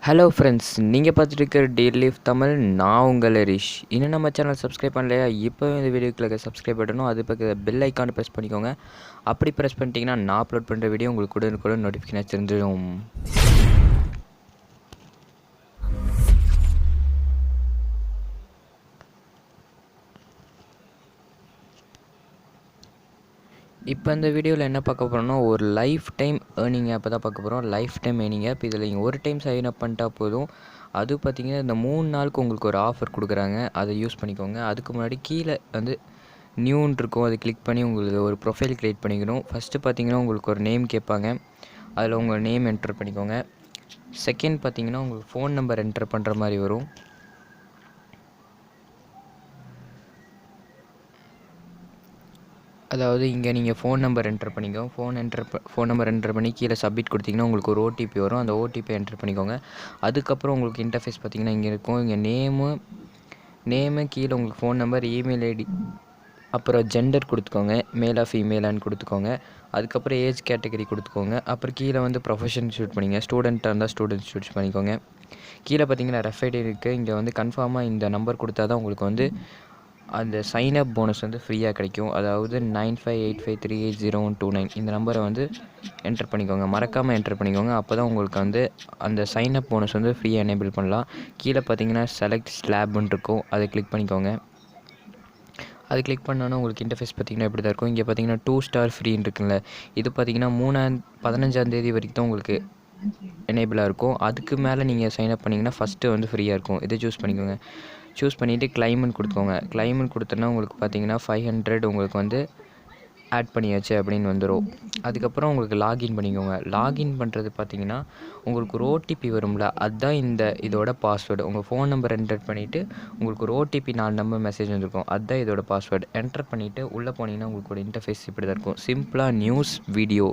Hello friends, நீங்கள் பார்த்துட்டு இருக்கிற டெய்லி லைஃப் தமிழ். நான் உங்கள் ஹரிஷ். இன்னும் நம்ம சேனல் சப்ஸ்கிரைப் பண்ணலையா? இப்போ இந்த வீடியோக்குள்ள சப்ஸ்கிரைப் பண்ணணும். அது பக்கத்தில் பெல் ஐக்கானை ப்ரெஸ் பண்ணிக்கோங்க. அப்படி ப்ரெஸ் பண்ணிட்டீங்கன்னா நான் அப்லோட் பண்ணுற வீடியோ உங்களுக்கு கூட நோட்டிஃபிகேஷன் தெரிஞ்சிடும். இப்போ இந்த வீடியோவில் என்ன பார்க்க போகிறோம்னா, ஒரு லைஃப் டைம் ஏர்னிங் ஆப்பை தான் பார்க்க போகிறோம். Lifetime earning app. இதில் நீங்கள் ஒரு டைம் சைன் அப் பண்ணிட்டா போதும். அது பார்த்திங்கன்னா இந்த 3 நாளுக்கு உங்களுக்கு ஒரு ஆஃபர் கொடுக்குறாங்க. அதை யூஸ் பண்ணிக்கோங்க. அதுக்கு முன்னாடி கீழே வந்து நியூன்னு இருக்கும், அதை கிளிக் பண்ணி உங்களுக்கு ஒரு ப்ரொஃபைல் க்ரியேட் பண்ணிக்கணும். ஃபஸ்ட்டு பார்த்திங்கன்னா உங்களுக்கு ஒரு நேம் கேட்பாங்க. அதில் உங்கள் நேம் என்டர் பண்ணிக்கோங்க. செகண்ட் பார்த்திங்கன்னா உங்களுக்கு ஃபோன் நம்பர் என்டர் பண்ணுற மாதிரி வரும். அதாவது இங்கே நீங்கள் ஃபோன் நம்பர் என்டர் பண்ணிக்கோங்க. ஃபோன் நம்பர் என்டர் பண்ணி கீழே சப்மிட் கொடுத்தீங்கன்னா உங்களுக்கு ஒரு ஓடிபி வரும். அந்த ஓடிபி என்டர் பண்ணிக்கோங்க. அதுக்கப்புறம் உங்களுக்கு இன்டர்ஃபேஸ் பார்த்திங்கன்னா இங்கே இருக்கும். இங்கே நேமு கீழே உங்களுக்கு ஃபோன் நம்பர், இமெயில் ஐடி, அப்புறம் ஜெண்டர் கொடுத்துக்கோங்க. மேலா ஃபீமேலான்னு கொடுத்துக்கோங்க. அதுக்கப்புறம் ஏஜ் கேட்டகரி கொடுத்துக்கோங்க. அப்புறம் கீழே வந்து ப்ரொஃபஷன் சூஸ் பண்ணிங்க. ஸ்டூடெண்ட்டாக இருந்தால் ஸ்டூடெண்ட் சூஸ் பண்ணிக்கோங்க. கீழே பார்த்தீங்கன்னா ரெஃபைட் இருக்குது. இங்கே வந்து கன்ஃபார்மாக இந்த நம்பர் கொடுத்தா தான் உங்களுக்கு வந்து அந்த சைனப் போனஸ் வந்து ஃப்ரீயாக கிடைக்கும். அதாவது 9585380129 இந்த நம்பரை வந்து என்டர் பண்ணிக்கோங்க. மறக்காமல் என்டர் பண்ணிக்கோங்க. அப்போ தான் உங்களுக்கு வந்து அந்த சைனப் போனஸ் வந்து ஃப்ரீயாக எனேபிள் பண்ணலாம். கீழே பார்த்தீங்கன்னா செலக்ட் ஸ்லாப்னு இருக்கும், அதை கிளிக் பண்ணிக்கோங்க. அது கிளிக் பண்ணோன்னா உங்களுக்கு இன்டர்ஃபேஸ் பார்த்திங்கன்னா இப்படி தான் இருக்கும். இங்கே பார்த்தீங்கன்னா 2 ஸ்டார் ஃப்ரீன்னு இருக்குல்ல, இது பார்த்திங்கன்னா 15ஆம் தேதி வரைக்கும் தான் உங்களுக்கு எனேபிளாக இருக்கும். அதுக்கு மேலே நீங்கள் சைன்அப் பண்ணிங்கன்னா ஃபஸ்ட்டு வந்து ஃப்ரீயாக இருக்கும். இதை சூஸ் பண்ணிக்கோங்க. சூஸ் பண்ணிவிட்டு கிளைம்னு கொடுத்துக்கோங்க. கிளைம்னு கொடுத்தோன்னா உங்களுக்கு பார்த்தீங்கன்னா 500 உங்களுக்கு வந்து ஆட் பண்ணியாச்சு அப்படின்னு வந்துடும். அதுக்கப்புறம் உங்களுக்கு லாகின் பண்ணிக்கோங்க. லாகின் பண்ணுறது பார்த்தீங்கன்னா உங்களுக்கு ஒரு ஓடிபி வரும்ல, அதுதான் இதோட பாஸ்வேர்டு. உங்கள் ஃபோன் நம்பர் என்டர் பண்ணிவிட்டு உங்களுக்கு ஒரு ஓடிபி 4 நம்பர் மெசேஜ் வந்துருக்கும், அதுதான் இதோட பாஸ்வேர்டு. என்டர் பண்ணிவிட்டு உள்ளே போனீங்கன்னா உங்களுக்கு ஒரு இன்டர்ஃபேஸ் இப்படி தான் இருக்கும். சிம்பிளாக நியூஸ், வீடியோ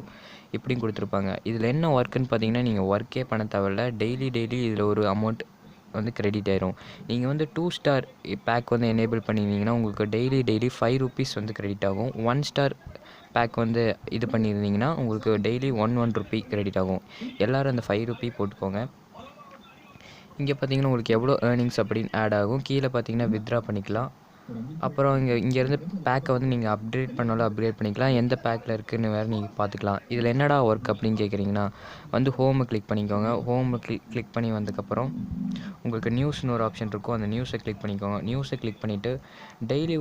இப்படின்னு கொடுத்துருப்பாங்க. இதில் என்ன ஒர்க்குன்னு பார்த்தீங்கன்னா நீங்கள் ஒர்க்கே பண்ண தேவையில்ல. டெய்லி இதில் ஒரு அமௌண்ட் வந்து கிரெடிட் ஆயிரும். நீங்கள் வந்து 2 ஸ்டார் பேக் வந்து எனேபிள் பண்ணியிருந்தீங்கன்னா உங்களுக்கு டெய்லி 5 ரூபீஸ் வந்து கிரெடிட் ஆகும். 1 ஸ்டார் பேக் வந்து இது பண்ணியிருந்தீங்கன்னா உங்களுக்கு டெய்லி 1 ரூபி கிரெடிட் ஆகும். எல்லோரும் அந்த 5 ரூபி போட்டுக்கோங்க. இங்கே பார்த்தீங்கன்னா உங்களுக்கு எவ்வளோ ஏர்னிங்ஸ் அப்படின்னு ஆட் ஆகும். கீழே பார்த்தீங்கன்னா வித்ட்ரா பண்ணிக்கலாம். அப்புறம் இங்கேருந்து பேக்கை வந்து நீங்கள் அப்கிரேட் பண்ணிக்கலாம். எந்த பேக்கில் இருக்குதுன்னு வேறு நீங்கள் பார்த்துக்கலாம். இதில் என்னடா ஒர்க் அப்படின்னு கேட்குறீங்கன்னா வந்து ஹோமை கிளிக் பண்ணிக்கோங்க. ஹோமை கிளிக் பண்ணி வந்ததுக்கப்புறம் உங்களுக்கு நியூஸ்னு ஒரு ஆப்ஷன் இருக்கும், அந்த நியூஸை கிளிக் பண்ணிக்கோங்க. நியூஸை கிளிக் பண்ணிவிட்டு டெய்லி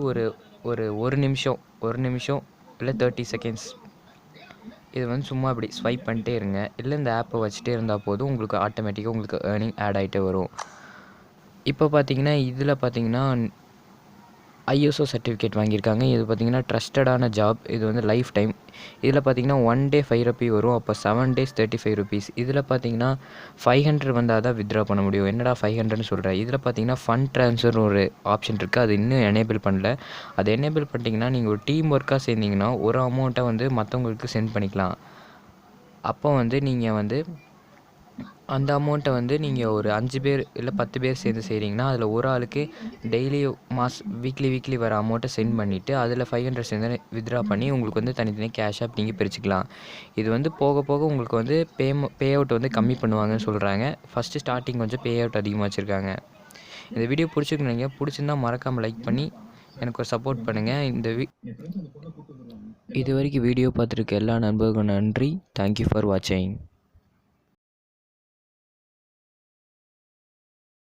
ஒரு நிமிஷம் இல்லை 30 செகண்ட்ஸ் இது வந்து சும்மா இப்படி ஸ்வைப் பண்ணிட்டே இருங்க. இல்லை இந்த ஆப்பை வச்சுட்டே இருந்தால் போதும், உங்களுக்கு ஆட்டோமேட்டிக்காக உங்களுக்கு ஏர்னிங் ஆட் ஆகிட்டே வரும். இப்போ பார்த்தீங்கன்னா இதில் பார்த்தீங்கன்னா ஐஎஸ்ஓ சர்டிஃபிகேட் வாங்கியிருக்காங்க. இது பார்த்திங்கன்னா ட்ரஸ்டடான ஜாப். இது வந்து லைஃப் டைம். இதில் பார்த்திங்கன்னா 1 டே 5 ரூபி வரும். அப்போ 7 டேஸ் 35 ருபீஸ். இதில் பார்த்திங்கன்னா 500 வந்தால் தான் வித்ட்ரா பண்ண முடியும். என்னடா 500ன்னு சொல்கிறேன். இதில் பார்த்திங்கன்னா ஃபண்ட் ட்ரான்ஸ்ஃபர் ஒரு ஆப்ஷன் இருக்குது, அது இன்னும் எனேபிள் பண்ணல. அதை எனேபிள் பண்ணிட்டீங்கன்னா நீங்கள் ஒரு டீம் ஒர்க்காக சேர்ந்திங்கன்னா ஒரு அமௌண்ட்டை வந்து மற்றவங்களுக்கு சென்ட் பண்ணிக்கலாம். அப்போ வந்து நீங்கள் வந்து அந்த அமௌண்ட்டை வந்து நீங்கள் ஒரு 5 பேர் இல்லை 10 பேர் சேர்ந்து செய்கிறீங்கன்னா அதில் ஒரு ஆளுக்கு டெய்லி வீக்லி வர அமௌண்ட்டை சென்ட் பண்ணிவிட்டு அதில் 500 சேர்ந்து வித்ட்ரா பண்ணி உங்களுக்கு வந்து தனித்தனி கேஷாக நீங்கள் பிரிச்சுக்கலாம். இது வந்து போக போக உங்களுக்கு வந்து பே அவுட் வந்து கம்மி பண்ணுவாங்கன்னு சொல்கிறாங்க. ஃபஸ்ட்டு ஸ்டார்டிங் கொஞ்சம் பே அவுட் அதிகமாக வச்சுருக்காங்க. இந்த வீடியோ பிடிச்சிருக்கீங்க, பிடிச்சிருந்தா மறக்காமல் லைக் பண்ணி எனக்கு ஒரு சப்போர்ட் பண்ணுங்கள். இது வரைக்கும் வீடியோ பார்த்துருக்க எல்லா நண்பர்களுக்கும் நன்றி. தேங்க்யூ ஃபார் வாட்சிங்.